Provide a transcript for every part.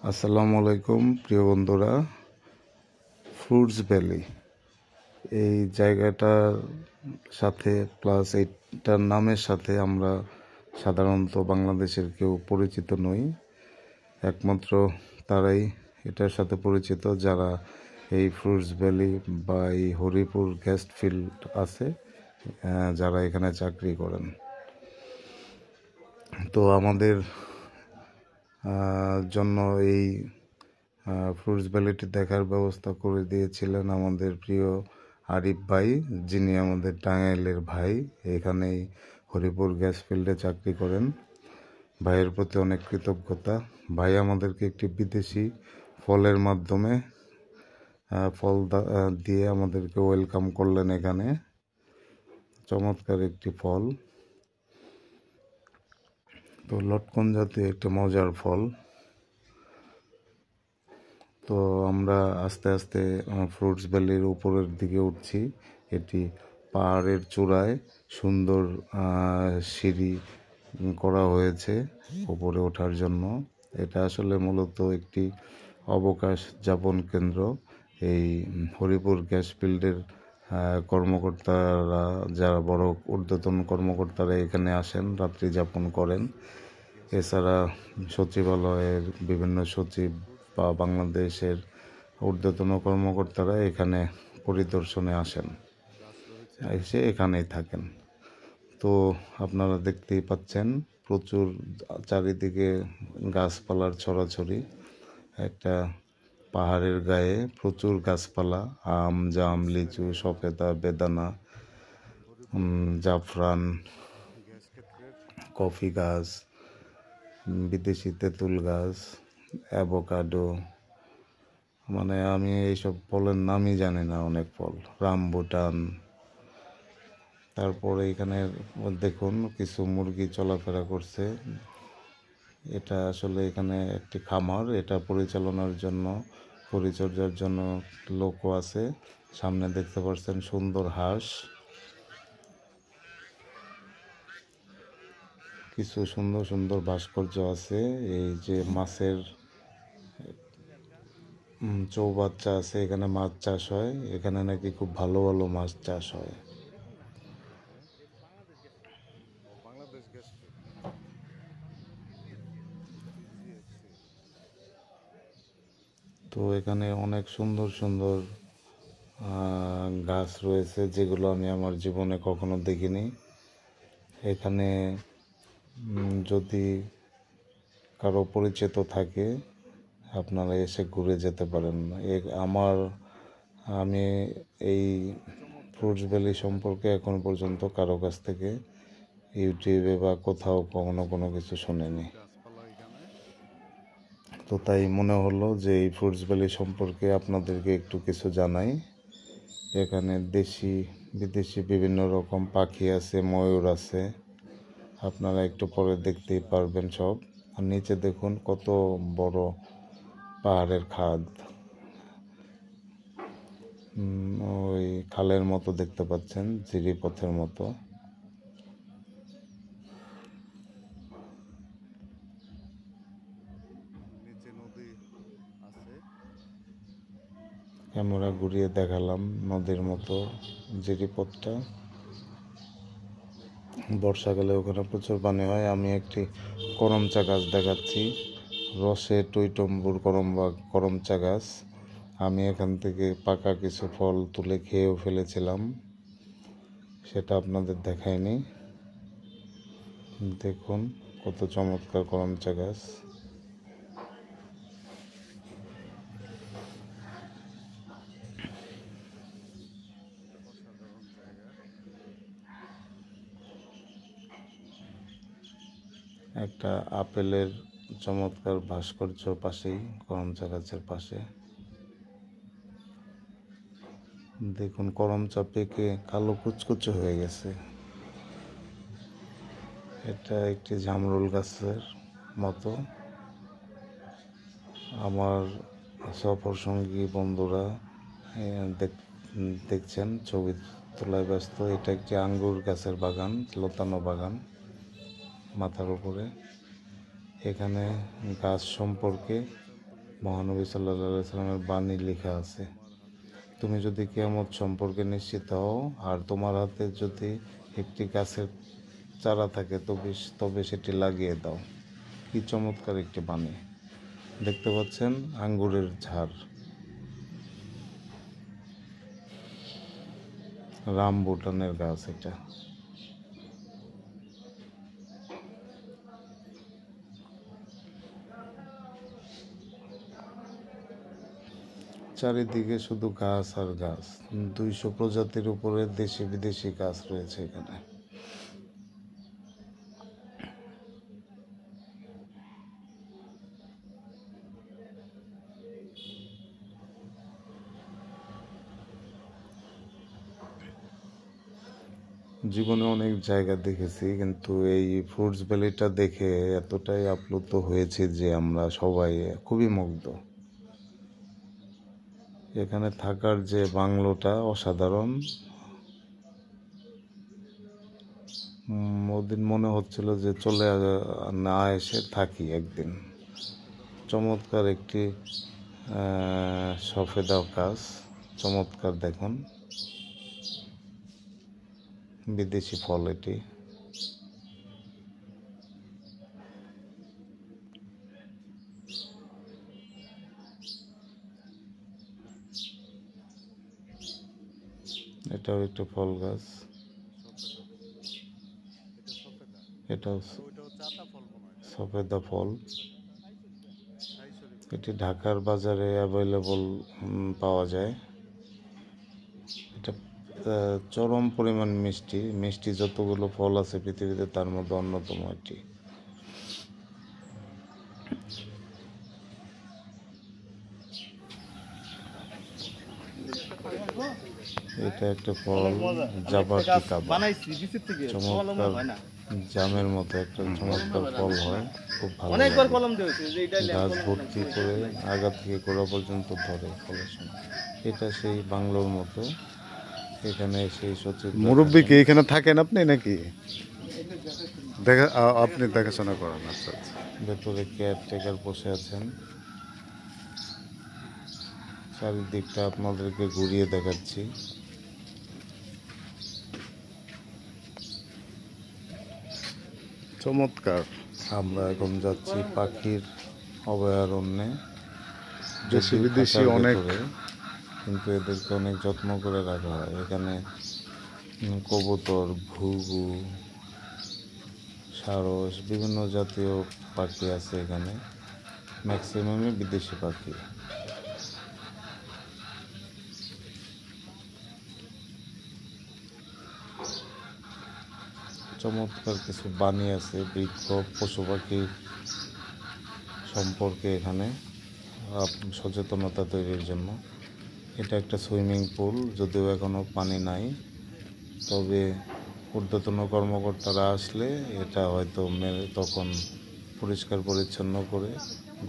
আসসালামু আলাইকুম প্রিয় বন্ধুরা। ফ্রুটস ভ্যালি এই জায়গাটার সাথে প্লাস এইটার নামের সাথে আমরা সাধারণত বাংলাদেশের কেউ পরিচিত নই। একমাত্র তারাই এটার সাথে পরিচিত যারা এই ফ্রুটস ভ্যালি বা এই হরিপুর গেস্ট ফিল্ড আছে, যারা এখানে চাকরি করেন। তো আমাদের জন্য এই ফ্রুটস ভ্যালিটি দেখার ব্যবস্থা করে দিয়েছিলেন আমাদের প্রিয় আরিফ ভাই, যিনি আমাদের টাঙ্গাইলের ভাই, এখানেই হরিপুর গ্যাস ফিল্ডে চাকরি করেন। ভাইয়ের প্রতি অনেক কৃতজ্ঞতা। ভাই আমাদেরকে একটি বিদেশি ফলের মাধ্যমে ফল দিয়ে আমাদেরকে ওয়েলকাম করলেন। এখানে চমৎকার একটি ফল, তো লটকন জাতীয় একটা মজার ফল। তো আমরা আস্তে আস্তে ফ্রুটস ভ্যালির উপরের দিকে উঠছি। এটি পাহাড়ের চূড়ায় সুন্দর সিঁড়ি করা হয়েছে উপরে ওঠার জন্য। এটা আসলে মূলত একটি অবকাশ যাপন কেন্দ্র। এই হরিপুর গ্যাস ফিল্ডের কর্মকর্তারা, যারা বড় ঊর্ধ্বতন কর্মকর্তারা এখানে আসেন, রাত্রি যাপন করেন। এছাড়া সচিবালয়ের বিভিন্ন সচিব বা বাংলাদেশের ঊর্ধ্বতন কর্মকর্তারা এখানে পরিদর্শনে আসেন, এসে এখানেই থাকেন। তো আপনারা দেখতেই পাচ্ছেন প্রচুর চারিদিকে গাছপালার ছড়াছড়ি। একটা পাহাড়ের গায়ে প্রচুর গাছপালা, আম, জাম, লিচু, সফেদা, বেদানা, জাফরান, কফি গাছ, বিদেশি তেঁতুল গাছ, অ্যাভোকাডো, মানে আমি এইসব ফলের নামই জানি না, অনেক ফল, রামবুটান। তারপরে এখানে দেখুন কিছু মুরগি চলাফেরা করছে। এটা আসলে এখানে একটি খামার, এটা পরিচালনার জন্য, পরিচর্যার জন্য লোকও আছে। সামনে দেখতে পাচ্ছেন সুন্দর হাঁস, কিছু সুন্দর সুন্দর ভাস্কর্য আছে। এই যে মাছের চৌবাচ্চা আছে, এখানে মাছ চাষ হয়। এখানে নাকি খুব ভালো ভালো মাছ চাষ হয়। তো এখানে অনেক সুন্দর সুন্দর গাছ রয়েছে, যেগুলো আমি আমার জীবনে কখনো দেখিনি। এখানে যদি কারো পরিচিত থাকে, আপনারা এসে ঘুরে যেতে পারেন। আমি এই ফ্রুটস ভ্যালি সম্পর্কে এখন পর্যন্ত কারো কাছ থেকে ইউটিউবে বা কোথাও কখনো কোনো কিছু শুনিনি। তো তাই মনে হলো যে এই ফ্রুটস ভ্যালি সম্পর্কে আপনাদেরকে একটু কিছু জানাই। এখানে দেশি বিদেশি বিভিন্ন রকম পাখি আছে, ময়ূর আছে, আপনারা একটু পরে দেখতেই পারবেন সব। আর নিচে দেখুন কত বড় পাহাড়ের খাদ, ওই খালের মতো দেখতে পাচ্ছেন, জিরিপথের মতো। ক্যামেরা ঘুরিয়ে দেখালাম নদীর মতো জিরিপথটা। বর্ষাকালে ওখানে প্রচুর পানি হয়। আমি একটি করমচা গাছ দেখাচ্ছি, রসে টইটম্বুর করমচা গাছ। আমি এখান থেকে পাকা কিছু ফল তুলে খেয়েও ফেলেছিলাম, সেটা আপনাদের দেখাইনি। দেখুন কত চমৎকার করমচা গাছ। একটা আপেলের চমৎকার ভাস্কর্য পাশেই, করমচা গাছের পাশে। দেখুন করমচা পেকে কালো কুচকুচে হয়ে গেছে। এটা একটি জামরুল গাছের মতো। আমার সফর সঙ্গী বন্ধুরা দেখছেন ছবি তোলায় ব্যস্ত। এটা একটি আঙ্গুর গাছের বাগান, লতানো বাগান মাথার উপরে। এখানে গাছ সম্পর্কে মহানবী সাল্লাল্লাহু আলাইহি সাল্লামের বাণী লেখা আছে, তুমি যদি কিয়ামত সম্পর্কে নিশ্চিত হও আর তোমার হাতে যদি একটি গাছের চারা থাকে তবে সেটি লাগিয়ে দাও। কি চমৎকার একটি বাণী! দেখতে পাচ্ছেন আঙ্গুরের ঝাড়, রামবুটানের গাছ এটা। চারিদিকে শুধু গাছ আর গাছ, 200 প্রজাতির উপরে দেশি বিদেশি গাছ রয়েছে এখানে। জীবনে অনেক জায়গা দেখেছি, কিন্তু এই ফ্রুটস ভ্যালিটা দেখে এতটাই আপ্লুত হয়েছে যে আমরা সবাই খুবই মুগ্ধ। এখানে থাকার যে বাংলোটা অসাধারণ। ওদিন মনে হচ্ছিল যে চলে না এসে থাকি একদিন। চমৎকার একটি সফেদা গাছ, চমৎকার দেখুন, বিদেশি ফল এটি। এটাও একটু ফল গাছ, এটাও সফেদা ফল। এটি ঢাকার বাজারে অ্যাভেলেবল পাওয়া যায়। এটা চরম পরিমাণ মিষ্টি, মিষ্টি যতগুলো ফল আছে পৃথিবীতে তার মধ্যে অন্যতম এটি। এটা একটা ফল, জাবাটি কাবা, চমৎকার জামের মতো একটা চমৎকার ফল হয়, খুব ভালো লাগে। গাছ ভর্তি করে আগা থেকে গোড়া পর্যন্ত ধরে ফলের সময়। এটা সেই বাংলোর মতো। এখানে সেই সচিব মুরব্বী কি এখানে থাকেন আপনি নাকি আপনি দেখাশোনা করেন? আচ্ছা আচ্ছা। ভেতরে কেয়ারটেকার বসে আছেন। চারিদিকটা আপনাদেরকে ঘুরিয়ে দেখাচ্ছি। চমৎকার। আমরা এখন যাচ্ছি পাখির অভয়ারণ্যে। দেশি বিদেশি অনেক, কিন্তু এদেরকে অনেক যত্ন করে রাখা হয়। এখানে কবুতর, ঘুঘু, সারস, বিভিন্ন জাতীয় পাখি আছে এখানে, ম্যাক্সিমামই বিদেশি পাখি। চমৎকার কিছু বাণী আছে বৃক্ষ, পশু পাখি সম্পর্কে এখানে সচেতনতা তৈরির জন্য। এটা একটা সুইমিং পুল, যদিও এখনো পানি নাই, তবে ঊর্ধ্বতন কর্মকর্তারা আসলে এটা হয়তো তখন পরিষ্কার পরিচ্ছন্ন করে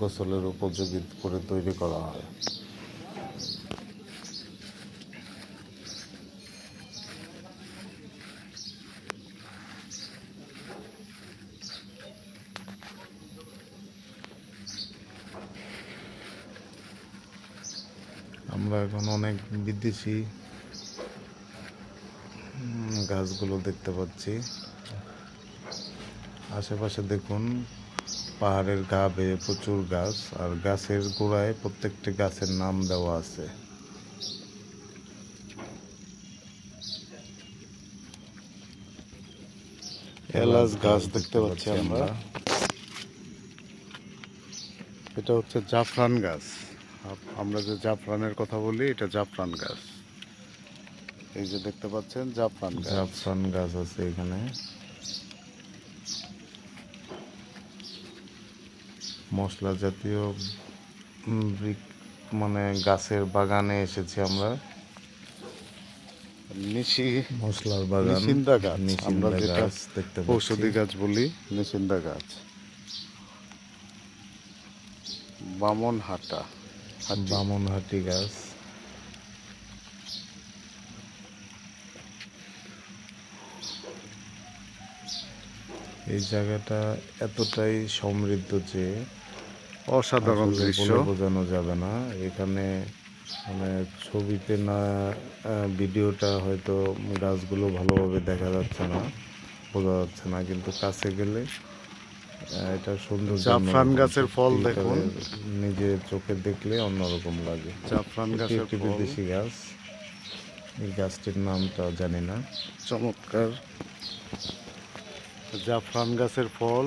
গোসলের উপযোগী করে তৈরি করা হয়। আমরা এখন অনেক বিদেশি গাছগুলো দেখতে পাচ্ছি। আশেপাশে দেখুন, পাহাড়ের গা বেয়ে প্রচুর গাছ, আর গাছের গোড়ায় প্রত্যেকটি গাছের নাম দেওয়া আছে। এলাচ গাছ দেখতে পাচ্ছি আমরা। এটা হচ্ছে জাফরান গাছ। আমরা যে জাফরানের কথা বলি, এটা জাফরান গাছ। এই যে দেখতে পাচ্ছেন জাফরান গাছ। জাফরান গাছ আছে এখানে। মশলা জাতীয় মানে গাছের বাগানে এসেছি আমরা। নিশি মশলার বাগান, নিশিন্দা গাছ, আমরা নিশিন্দা যেটা গাছ দেখতে ঔষধি পাচ্ছি। গাছ বলি, নিশিন্দা গাছ। বামনহাটি গাছ। এই জায়গাটা এতটাই সমৃদ্ধ যে অসাধারণ আসলে দৃশ্য। বলে বোঝানো যাবে না। এখানে মানে ছবিতে না, ভিডিওটা হয়তো গাছগুলো ভালোভাবে দেখা যাচ্ছে না, বোঝা যাচ্ছে না, কিন্তু কাছে গেলে এটার সৌন্দর্য জাফরান অন্যরকম। গাছের ফল দেখুন, সত্যিকারের নিজে চোখে দেখলে অন্যরকম লাগে। জাফরান এটি গাছের একটি ফল বিদেশি গাছ, এই গাছটির নামটা জানি না। চমৎকার। জাফরান গাছের ফল,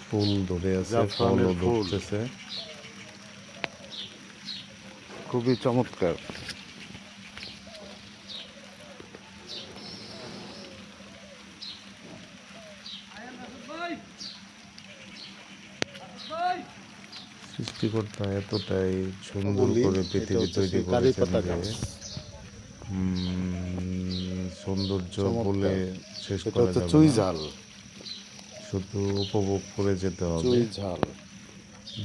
ফুল ধরে আছে, জাফরানের ফলও ফুল ধরতেছে। খুবই চমৎকার। সৃষ্টিকর্তা এতটাই সুন্দর বলি করে এটা পৃথিবী হচ্ছে তৈরি সেই কারি করেছেন পাতা যে গাছ, সৌন্দর্য বলে চমৎকার। শেষ এটা করা হচ্ছে যাবে চুই না, ঝাল, শুধু উপভোগ করে যেতে হবে। চুই ঝাল।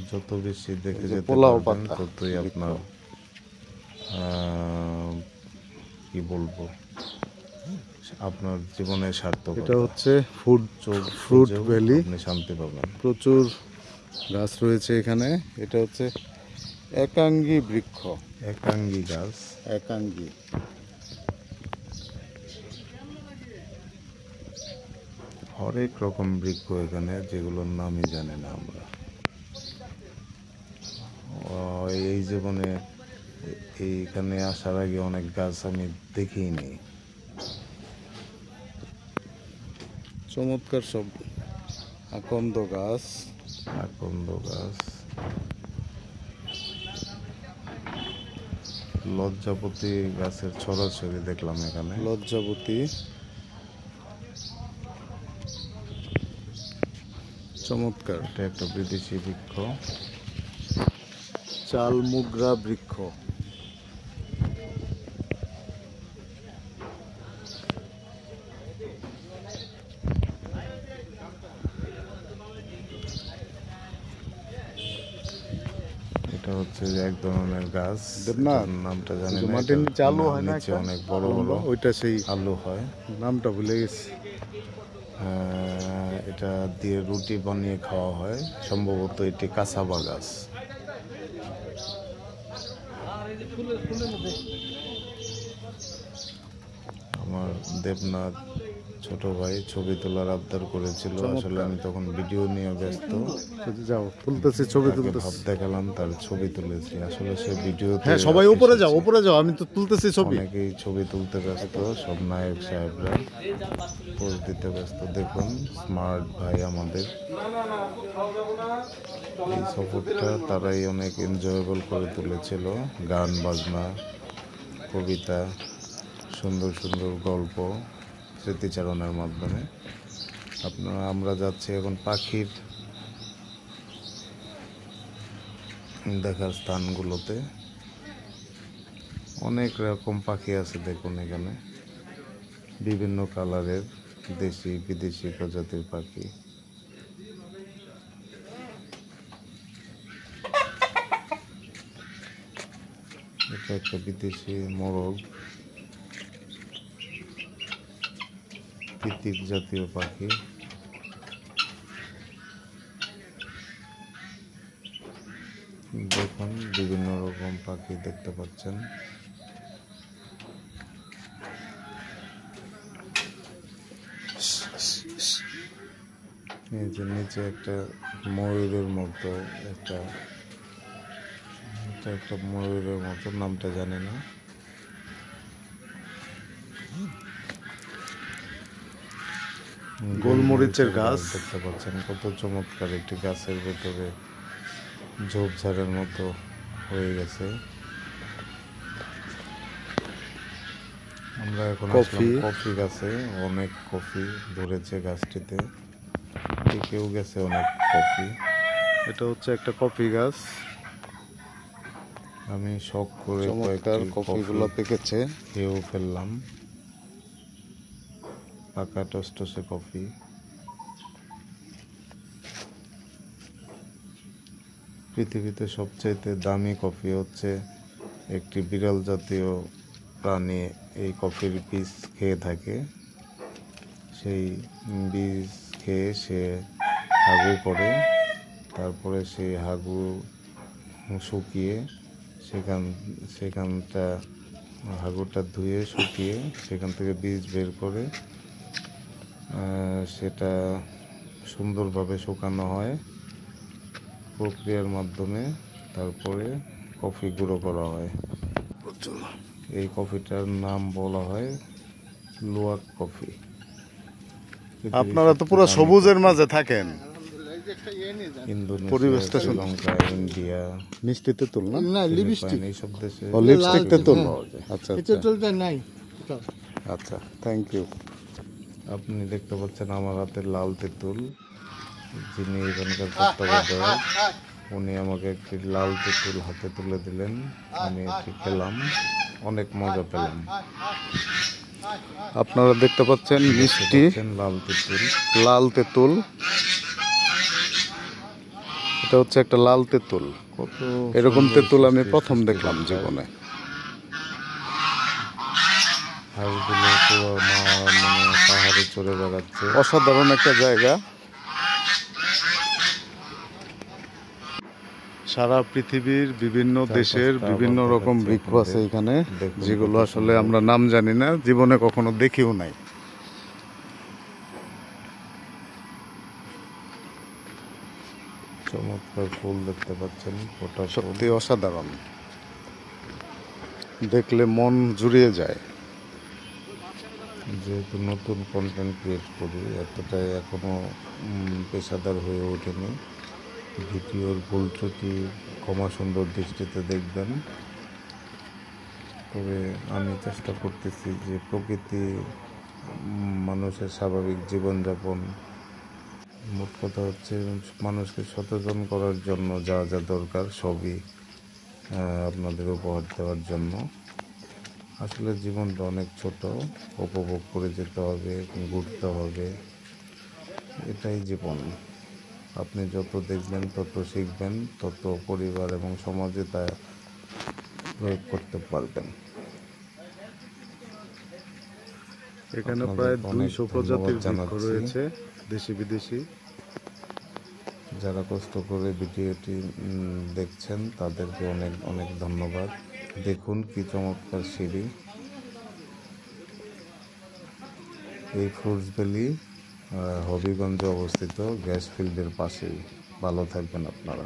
যত বেশি এই দেখে যে যেতে পোলাও পারবেন পাতা ততই বৃক্ষ, আপনার আহ, কি বলবো, আপনার জীবনের এটা সার্থকতা। হচ্ছে ফুড চোখ ফ্রুট বুজেও ভ্যালি। আপনি শান্তি পাবেন। প্রচুর গাছ রয়েছে এখানে। এটা হচ্ছে একাঙ্গী বৃক্ষ, একাঙ্গী গাছ, একাঙ্গী। হরেক রকম বৃক্ষ এখানে, যেগুলোর নামই জানি না আমরা। এই জীবনে এইখানে আসার আগে অনেক গাছ আমি দেখিই নি। চমৎকার সব আকন্দ গাছ, আকন্দ গাছ, লজ্জাপতি গাছের ছড়াছড়ি দেখলাম এখানে। লজ্জাবতী, চমৎকার। এটা একটা বিদেশি বৃক্ষ। চালমুগরা বৃক্ষ, এটা হচ্ছে যে এক ধরনের গাছ, দেবনাথ। এটার নামটা জানি না। মাটির এটার নিচে আলু হয় না নিচে একটা অনেক বড় বড় লম্বা, ওইটা সেই আলু হয়। নামটা ভুলে গেছি। এটা দিয়ে রুটি বানিয়ে খাওয়া হয়, সম্ভবত এটি কাসাবা গাছ। আমার দেবনাথ ছোট ভাই ছবি তোলার আবদার করেছিল, আসলে আমি তখন ভিডিও নিয়ে ব্যস্ত। যাও, তুলতেছি, ছবি তাকে তুলতেছি। ভাব দেখালাম, তার ছবি তুলেছি। আসলে সে ভিডিওতে হ্যাঁ, সবাই উপরে যাও, এসেছে। উপরে যাও, আমি তো তুলতেছি ছবি। অনেকেই ছবি তুলতে ব্যস্ত, সব নায়ক সাহেবরা পোজ দিতে ব্যস্ত। দেখুন স্মার্ট ভাই আমাদের, এই সফরটা তারাই অনেক এনজয়েবল করে তুলেছিল। গান বাজনা, কবিতা, সুন্দর সুন্দর গল্প, স্মৃতিচারণের মাধ্যমে। আমরা যাচ্ছি এখন পাখির দেখার স্থানগুলোতে। অনেক রকম পাখি আছে দেখুন এখানে, বিভিন্ন কালারের দেশি বিদেশি প্রজাতির পাখি। এটা একটা বিদেশি মোরগ, তিতির জাতীয় পাখি। দেখুন বিভিন্ন রকম পাখি দেখতে পাচ্ছেন। এই যে নিচে একটা ময়ূরের মতো একটা, এটা একটা ময়ূরের মতো, নামটা জানি না। গোলমরিচের গাছ, দেখতে পাচ্ছেন, কত চমৎকার একটি গাছের ভেতরে ঝোপঝাড়ের মতো হয়ে গেছে। আমরা এখন আসলাম কফি গাছে, অনেক কফি ধরেছে গাছটিতে, টিকেও গেছে অনেক কফি। এটা হচ্ছে একটা কফি গাছ। আমি শখ করে চমৎকার কয়েকটি কফিগুলো পেকেছে। খেয়েও ফেললাম, পাকা টসটসে কফি। পৃথিবীতে সবচাইতে দামি কফি হচ্ছে একটি বিড়াল জাতীয় প্রাণী এই কফির বীজ খেয়ে থাকে। সেই বীজ খেয়ে সে হাগু করে, তারপরে সেই হাগু শুকিয়ে সেখানটা হাগুরটা ধুয়ে শুকিয়ে সেখান থেকে বীজ বের করে সেটা সুন্দরভাবে শুকানো হয় প্রক্রিয়ার মাধ্যমে। তারপরে কফি গুঁড়ো করা হয়। এই কফিটার নাম বলা হয় লুওয়াক কফি। আপনারা তো পুরো সবুজের মাঝে থাকেন, ইন্দোনেশিয়া, পরিবেশটা শ্রীলঙ্কা, ইন্ডিয়া, মিষ্টি তেঁতুল না, ফিলিপাইন এইসব দেশে লিপস্টিক তেঁতুল পাওয়া যায়। আচ্ছা আচ্ছা তেঁতুলটা নাই। আচ্ছা, থ্যাংক ইউ। আপনি দেখতে পাচ্ছেন আমার হাতে লাল তেঁতুল। যিনি এখানকার তত্ত্বাবধায়ক উনি আমাকে একটি লাল তেঁতুল হাতে তুলে দিলেন। আমি এটি খেলাম, অনেক মজা পেলাম। আপনারা দেখতে পাচ্ছেন মিষ্টি লাল তেঁতুল। লাল তেঁতুল, এটা হচ্ছে একটা লাল তেঁতুল। কত এরকম সুন্দর তেঁতুল আমি সৃষ্টি, প্রথম সৃষ্টি দেখলাম করতে। জীবনে। হাঁসগুলো পুরো মানে পাহাড়ে চড়ে বেড়াচ্ছে। অসাধারণ একটা জায়গা। সারা পৃথিবীর বিভিন্ন দেশের বিভিন্ন রকম বৃক্ষ আছে এখানে, যেগুলো আসলে আমরা নাম জানি না, জীবনে কখনো দেখিও নাই। চমৎকার ফুল দেখতে পাচ্ছেন, ফোটা ফুল। সত্যি অসাধারণ, দেখলে মন জুড়িয়ে যায়। যেহেতু নতুন কন্টেন্ট ক্রিয়েট করি, এতটাই এখনো পেশাদার হয়ে ওঠেনি। ভিডিওর ভুল ত্রুটি ক্ষমা সুন্দর দৃষ্টিতে দেখবেন। তবে আমি চেষ্টা করতেছি যে প্রকৃতি, মানুষের স্বাভাবিক জীবনযাপন, মোট কথা হচ্ছে মানুষকে সচেতন করার জন্য যা যা দরকার সবই আপনাদের উপহার দেওয়ার জন্য। আসলে জীবনটা অনেক ছোট, উপভোগ করে যেতে হবে, ঘুরতে হবে, এটাই জীবন। আপনি যত দেখবেন, তত শিখবেন, তত পরিবার এবং সমাজে তা প্রয়োগ করতে পারবেন। এখানে আপনাদের প্রায় অনেক 200 প্রজাতির ধন্যবাদ বৃক্ষ জানাচ্ছি। রয়েছে, দেশি বিদেশি। যারা কষ্ট করে ভিডিওটি দেখছেন তাদেরকে অনেক অনেক ধন্যবাদ। দেখুন কি চমৎকার সিঁড়ি। এই ফ্রুটস ভ্যালি হবিগঞ্জে অবস্থিত, গ্যাস ফিল্ডের পাশেই। ভালো থাকবেন আপনারা।